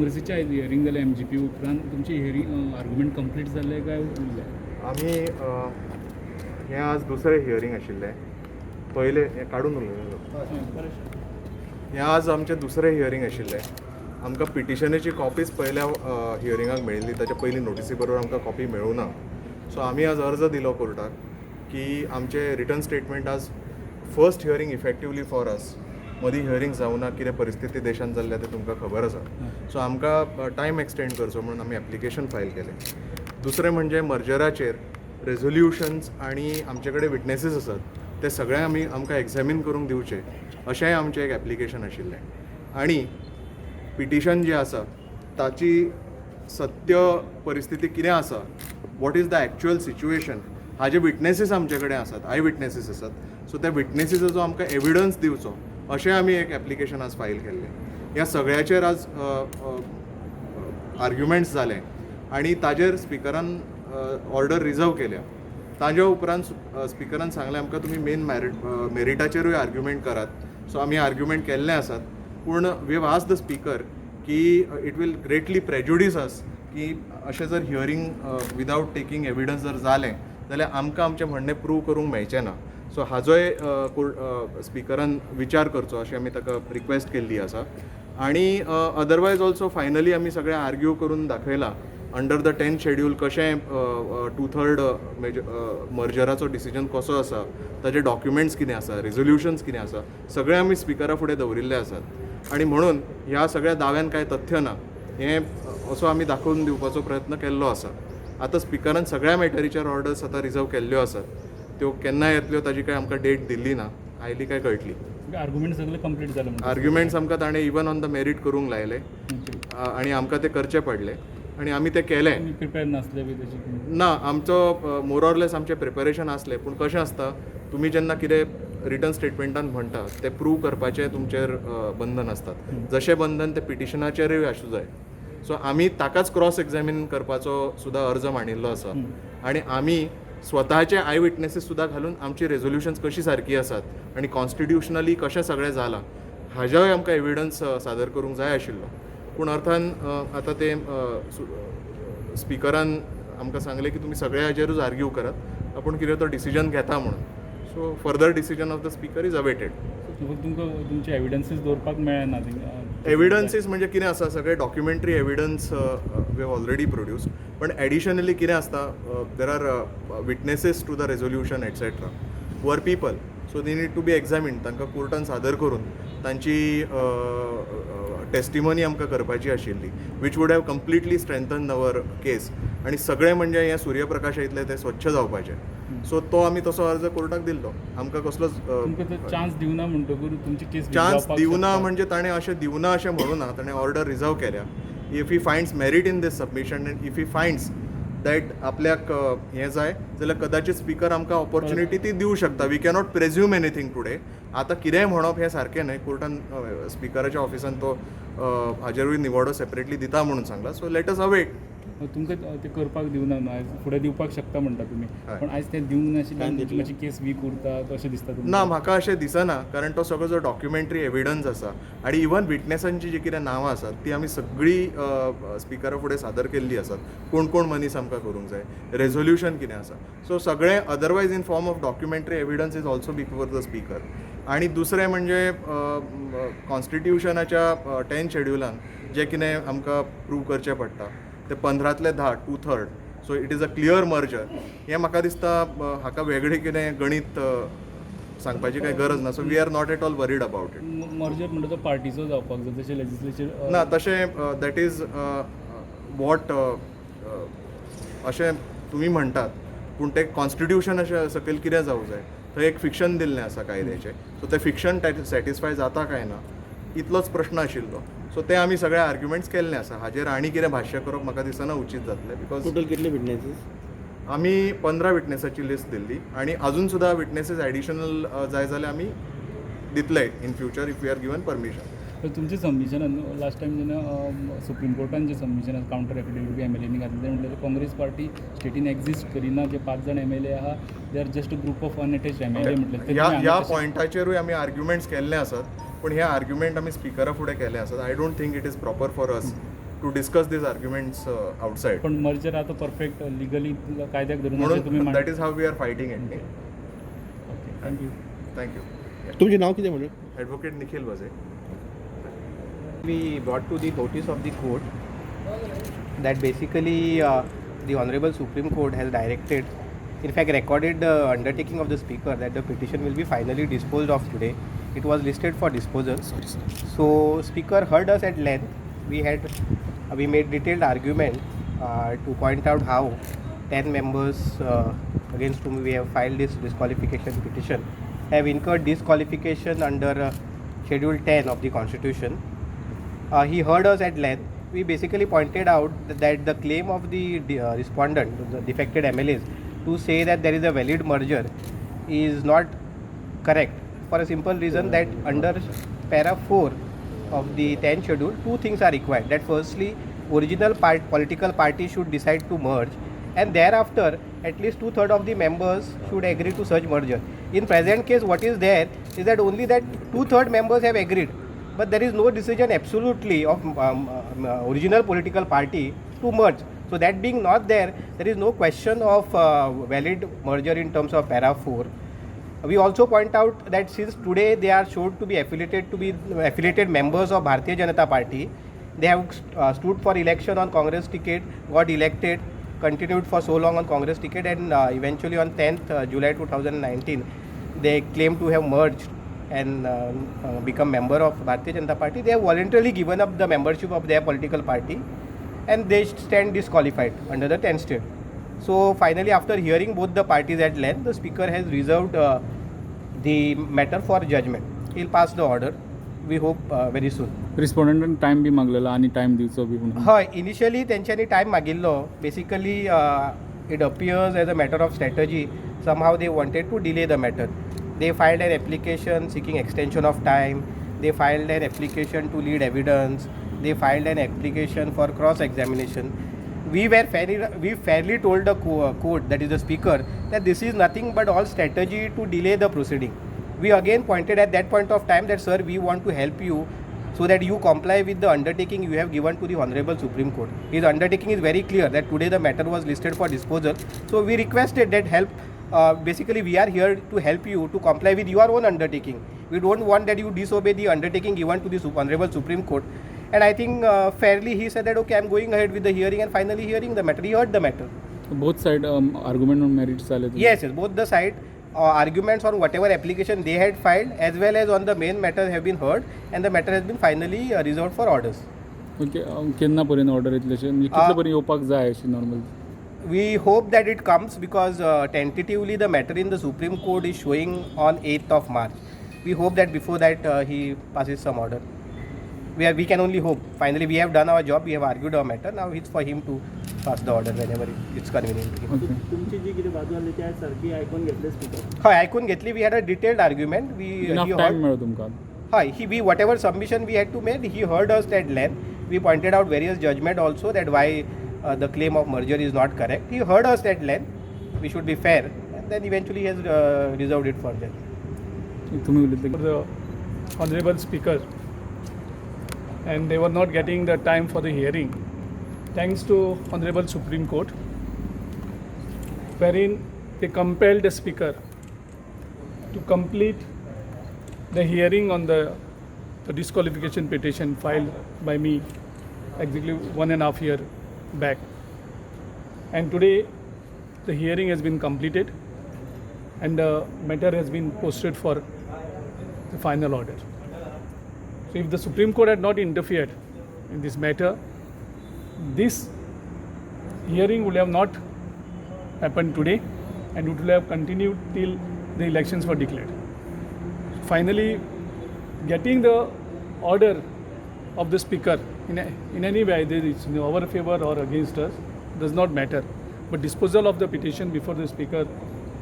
काँग्रेसीच्या हियरींग जालें MGP उपरांत तुमची हियरींग आर्ग्युमेंट कंप्लीट जालें काय उरलें? आमी हें आज दुसरें हियरींग आशिल्लें. पयलें हें काडून उरलें. हें आज आमचें दुसरें हियरींग आशिल्लें. आमकां पिटिशनाची कॉपीच पयल्या हियरिंगाक मेळिल्ली, ताच्या पयलीं नोटिसी बरोबर आमकां कॉपी मेळूं ना. सो आमी आज अर्ज दिलो कोर्टाक की आमचें रिटर्न स्टेटमेंट आज first hearing effectively for us. मदीं हियरींग जावं ना, कितें परिस्थिती देशांत जाल्ल्या तें तुमकां खबर आसा. सो आमकां टायम एक्सटेंड करचो म्हणून आमी एप्लिकेशन फायल केलें. दुसरें म्हणजे मर्जराचेर रेझोल्युशन्स आनी आमचे कडेन विटनेसीस आसात ते सगळे आमकां एग्जामीन करूंक दिवचे अशेंय आमचें एक एप्लिकेशन आशिल्लें. आनी पिटिशन जें आसा ताची सत्य परिस्थिती कितें आसा, what is the actual situation, हाजे विटनेसीस आमचे कडेन आसात, आय विटनेसीस आसात. सो त्या विटनेसीसाचो आमकां एविडन्स दिवचो अशें आमी एक एप्लिकेशन आज फायल केल्लें. ह्या सगळ्याचेर आज आर्ग्युमेंट्स जाले आनी ताजेर स्पिकरान ऑर्डर रिजर्व केल्या. ताज्या उपरांत स्पिकरान सांगलें आमकां तुमी मेन मेरिटाचेरूय आर्ग्युमेंट करात. सो आमी आर्ग्युमेंट केल्ले आसात. पूण we have asked the speaker की it will greatly prejudice us की अशें जर हियरींग विदावट टेकिंग एविडन्स जर जालें जाल्यार आमकां आमचें म्हणणें प्रूव करूंक मेळचें ना. सो हाजोय स्पिकरान विचार करचो अशी आमी ताका रिक्वेस्ट केल्ली आसा. आनी अदरवायज ऑल्सो फायनली आमी सगळें आर्ग्यू करून दाखयलां अंडर द 10th शेड्यूल कशें 2/3 मर्जराचो डिसिजन कसो आसा, ताजे डॉक्युमेंट्स कितें आसा, रेझोल्युशन्स कितें आसा, सगळें आमी स्पिकरा फुडें दवरिल्ले आसात. आनी म्हणून ह्या सगळ्या दाव्यान कांय तथ्य ना हें असो आमी दाखोवन दिवपाचो प्रयत्न केल्लो आसा. आतां स्पिकरान सगळ्या मॅटरीचेर ऑर्डर्स आतां रिजर्व केल्ल्यो आसात. त्यो केन्ना येतल्यो ताजी कांय आमकां डेट दिल्ली ना, आयली काय कळटली. आर्ग्युमेंट सगळे कंप्लीट जाले आर्ग्युमेंट्स आमकां ताणें इवन ऑन द मेरीट करूंक लायले आनी आमकां ते करचे पडले आनी आमी तें केलें. प्रिपेर नासले बी तशें? ना, आमचो मोरऑरलेस आमचें प्रिपरेशन आसलें. पूण कशें आसता, तुमी जेन्ना कितें रिटर्न स्टेटमेंटान म्हणटा तें प्रूव करपाचें तुमचेर बंधन आसतात. जशें बंधन तें पिटिशनाचेरूय आसूं जाय. सो आमी ताकाच क्रॉस एक्झामीन करपाचो सुद्दां अर्ज मांडिल्लो आसा. आनी आमी स्वताचे आय विटनेसीस सुद्दां घालून आमची रेझोल्युशन्स कशी सारकी आसात आनी कॉन्स्टिट्युशनली कशें सगळें जालां हाज्याय आमकां एविडन्स सादर करूंक जाय आशिल्लो. पूण अर्थान आतां ते स्पिकरान आमकां सांगलें की तुमी सगळ्या हाजेरूच आर्ग्यू करात, आपूण कितें तो डिसिजन घेता म्हणून. So further decision of the speaker is awaited. तुमकां तुमचे एविडन्सीस दवरपाक मेळना? एविडन्सीस म्हणजे कितें आसा, सगळे documentary evidence we have already produced. पण एडिशनली कितें आसता, there are witnesses to the resolution etcetera वर people. So they need to be examine. तांकां कोर्टान सादर करून तांची टेस्टिमनी आमकां करपाची आशिल्ली, which would have completely strengthen our case. आनी सगळें म्हणजे हें सूर्यप्रकाश येतलें तें स्वच्छ जावपाचें. सो तो आमी तसो अर्ज कोर्टाक दिल्लो. आमकां कसलोच चान्स दिवना म्हणटकूच तुमची केस चान्स दिवना म्हणजे ताणें अशें दिवना अशें म्हणूं ना. ताणें ऑर्डर रिजर्व केल्या. If he finds merit in this submission and if he finds that आपल्याक हें जाय जाल्यार कदाचित स्पीकर आमकां ऑपॉर्च्युनिटी ती दिवं शकता. We cannot presume anything today. आतां कितेंय म्हणप हें सारकें न्हय. कोर्टान स्पीकराच्या ऑफिसान तो हाजेरूय निवाडो सेपरेटली दिता म्हणून Sangla. So let us await. तुमकां ते करपाक दिवना न्हू, आयज फुडें दिवपाक शकता म्हणटा तुमी. पण आयज तें दिवंक नाशिल्ल्यान मातशी केस वीक उरता अशें दिसता तुमकां? ना, म्हाका अशें दिसना. कारण तो सगळो जो डॉक्युमेंटरी एविडन्स आसा आनी इवन विटनेसांची जी कितें नांवां आसात ती आमी सगळीं स्पिकरा फुडें सादर केल्लीं आसात. कोण कोण मनीस आमकां करूंक जाय, रेझोल्युशन कितें आसा. सो सगळें otherwise in form of documentary evidence is also before the speaker. आनी दुसरें म्हणजे कॉन्स्टिट्युशनाच्या 10th शेड्युलान जें कितें आमकां प्रूव करचें पडटा ते 15तले 10 2/3. So it is a clear merger. हें म्हाका दिसता हाका वेगळें कितें गणीत सांगपाची कांय गरज ना. So we are not at all worried about it. Merger म्हणटा तो पार्टीचो जावपाक जाय, तशें लेजिस्लेचर ना. तशें दॅट इज वॉट अशें तुमी म्हणटात. पूण तें कॉन्स्टिट्युशन अशें सकयल कितें जावंक जाय, थंय एक फिक्शन दिल्लें आसा कायद्याचें. सो तें फिक्शन सॅटिस्फाय जाता काय ना इतलोच प्रश्न आशिल्लो. सो ते आमी सगळे आर्ग्युमेंट्स केल्ले आसा. हाजेर आनी कितें भाश्य करप म्हाका दिसना उचीत जातलें. बिकॉज टोटल कितले विटनेसीस? आमी 15 विटनेसाची लिस्ट दिल्ली आनी अजून सुद्दां विटनेसीस एडिशनल जाय जाल्यार आमी दितले in future if we are given permission. तुमचें सबमिशनान लास्ट टायम जेन्ना सुप्रीम कोर्टान जें सबमिशनान कावंटर एफिडेवीट एमएलएनी घातलें तें म्हणलें काँग्रेस पार्टी स्टेटीन एक्झिस्ट करिना. जे 5 जाण एमएलए आहा they are just a group of unattached MLA म्हटलें. ह्या पॉयंटाचेरूय आमी आर्ग्युमेंट्स केल्ले आसात. पूण हे आर्ग्युमेंट आमी स्पिकरा फुडें केले आसात. I don't think it is proper for us to discuss these arguments outside. पण मर्जर आता परफेक्ट लिगली कायद्याक धरून अशें तुम्ही म्हणून मांड that is how we are fighting it. Okay thank you. Thank you. तुमचे नाव कितें म्हणजे Advocate Nikhil Baze. We brought to the notice of the court that basically the Honorable Supreme Court has directed, in fact recorded the undertaking of the Speaker that the petition will be finally disposed of today. It was listed for disposal. So Speaker heard us at length. We made detailed argument to point out how 10 members against whom we have filed this disqualification petition have incurred disqualification under Schedule 10 of the Constitution. He heard us at length. We basically pointed out that the claim of the respondent, the defected MLAs, to say that there is a valid merger is not correct, for a simple reason that under para 4 of the 10th schedule, two things are required. That firstly, original political party should decide to merge, and thereafter at least 2/3 of the members should agree to such merger. In present case, what is there is that only that 2/3 members have agreed, but there is no decision absolutely of original political party to merge. So that being not there, there is no question of valid merger in terms of para 4. We also point out that since today they are shown to be affiliated members of Bharatiya Janata Party, they have stood for election on Congress ticket, got elected, continued for so long on Congress ticket, and eventually on 10th July 2019, they claim to have merged and become member of Bharatiya Janata Party. They have voluntarily given up the membership of their political party, and they stand disqualified under the 10th state. So finally, after hearing both the parties at length, the Speaker has reserved the matter for judgment. He'll pass the order. We hope very soon. रिस्पॉन्डंटान time बी मागलेला आणि time दिवचो बी म्हणून. हय, initially तेंच्यांनी time मागिल्लो. Basically it appears as a matter of strategy. Somehow they wanted to delay the matter. They filed an application seeking extension of time. They filed an application to lead evidence. They filed an application for cross-examination. We fairly told the court, that is the Speaker, that this is nothing but all strategy to delay the proceeding. We again pointed at that point of time that, sir, we want to help you so that you comply with the undertaking you have given to the Honorable Supreme Court. His undertaking is very clear that today the matter was listed for disposal. So we requested that help. Basically, we are here to help you to comply with your own undertaking. We don't want that you disobey the undertaking given to the Honorable Supreme Court. And I think fairly he said that, okay, I'm going ahead with the hearing, and finally hearing the matter. He heard the matter. Both side argument on merits झाले. Yes, both the side arguments on whatever application they had filed as well as on the main matter have been heard, and the matter has been finally reserved for orders. Okay केन्ना पर्यंत order येतले अशें म्हणजे कितले पर्यंत येवपाक जाय अशें normal. We hope that it comes because tentatively the matter in the Supreme Court is showing on 8th of March. We hope that before that he passes some order. We can only hope. Finally, we have done our job. We have argued our matter. Now it's for him to pass the order whenever it's convenient to him. Okay तुमची जी कितें बाजू आसली त्या सारकी आयकून घेतले speaker. हय, आयकून घेतली. We had a detailed argument. Enough time मेळ्ळो तुमकां. We whatever submission we had to make, he heard us at length. We pointed out various judgment also that why the claim of merger is not correct. He heard us at length. We should be fair, and then eventually he has reserved it for them. तुम्ही उलयतले. The Honorable Speaker, and they were not getting the time for the hearing. Thanks to Honorable Supreme Court, wherein they compelled the Speaker to complete the hearing on the disqualification petition filed by me exactly 1.5 years back. And today the hearing has been completed and the matter has been posted for the final order. So if the Supreme Court had not interfered in this matter, this hearing would have not happened today and it would have continued till the elections were declared. So finally, getting the order of the Speaker in any way, either it's in our favor or against us, does not matter. But disposal of the petition before the Speaker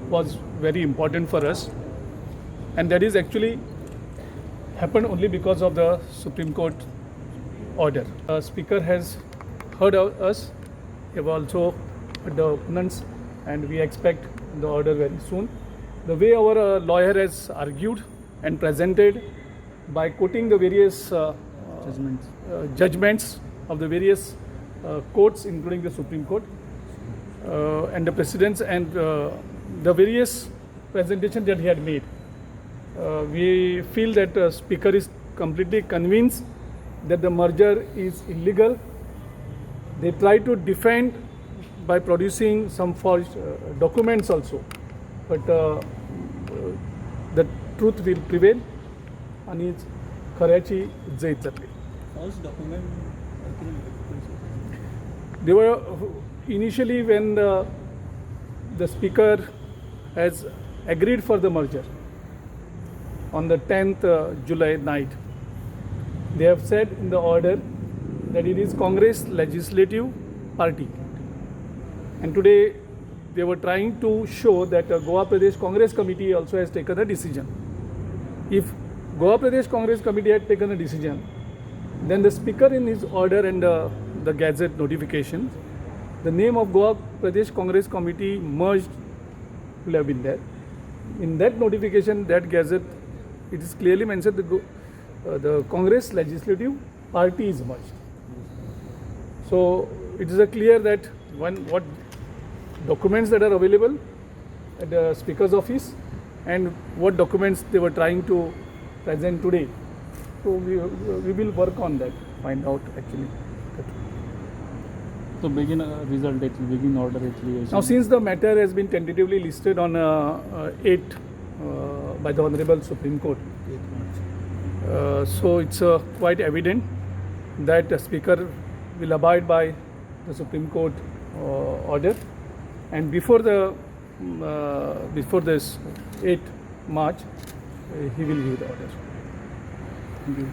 was very important for us, and that is actually happened only because of the Supreme Court order. The Speaker has heard us. We have also heard the opponents, and we expect the order very soon. The way our lawyer has argued and presented by quoting the various judgments of the various courts, including the Supreme Court, and the precedents and the various presentations that he had made. We feel that the Speaker is completely convinced that the merger is illegal. They try to defend by producing some false documents also, but the truth will prevail आणि खऱ्याची जैत जातली. False document. They were initially when the Speaker has agreed for the merger on the 10th July night. They have said in the order that it is Congress Legislative Party. And today they were trying to show that Goa Pradesh Congress Committee also has taken a decision. If Goa Pradesh Congress Committee had taken a decision, then the Speaker in his order and the Gazette notification, the name of Goa Pradesh Congress Committee merged will have been there. In that notification, that Gazette, it is clearly mentioned that the Congress Legislative Party is merged. So it is clear that what documents that are available at the Speaker's office and what documents they were trying to present today. So we will work on that, find out actually. So begin result actually, begin order actually. Now since the matter has been tentatively listed on 8 by the Honorable Supreme Court, so it's quite evident that the Speaker will abide by the Supreme Court order, and before this 8 March, he will give the order. Thank you.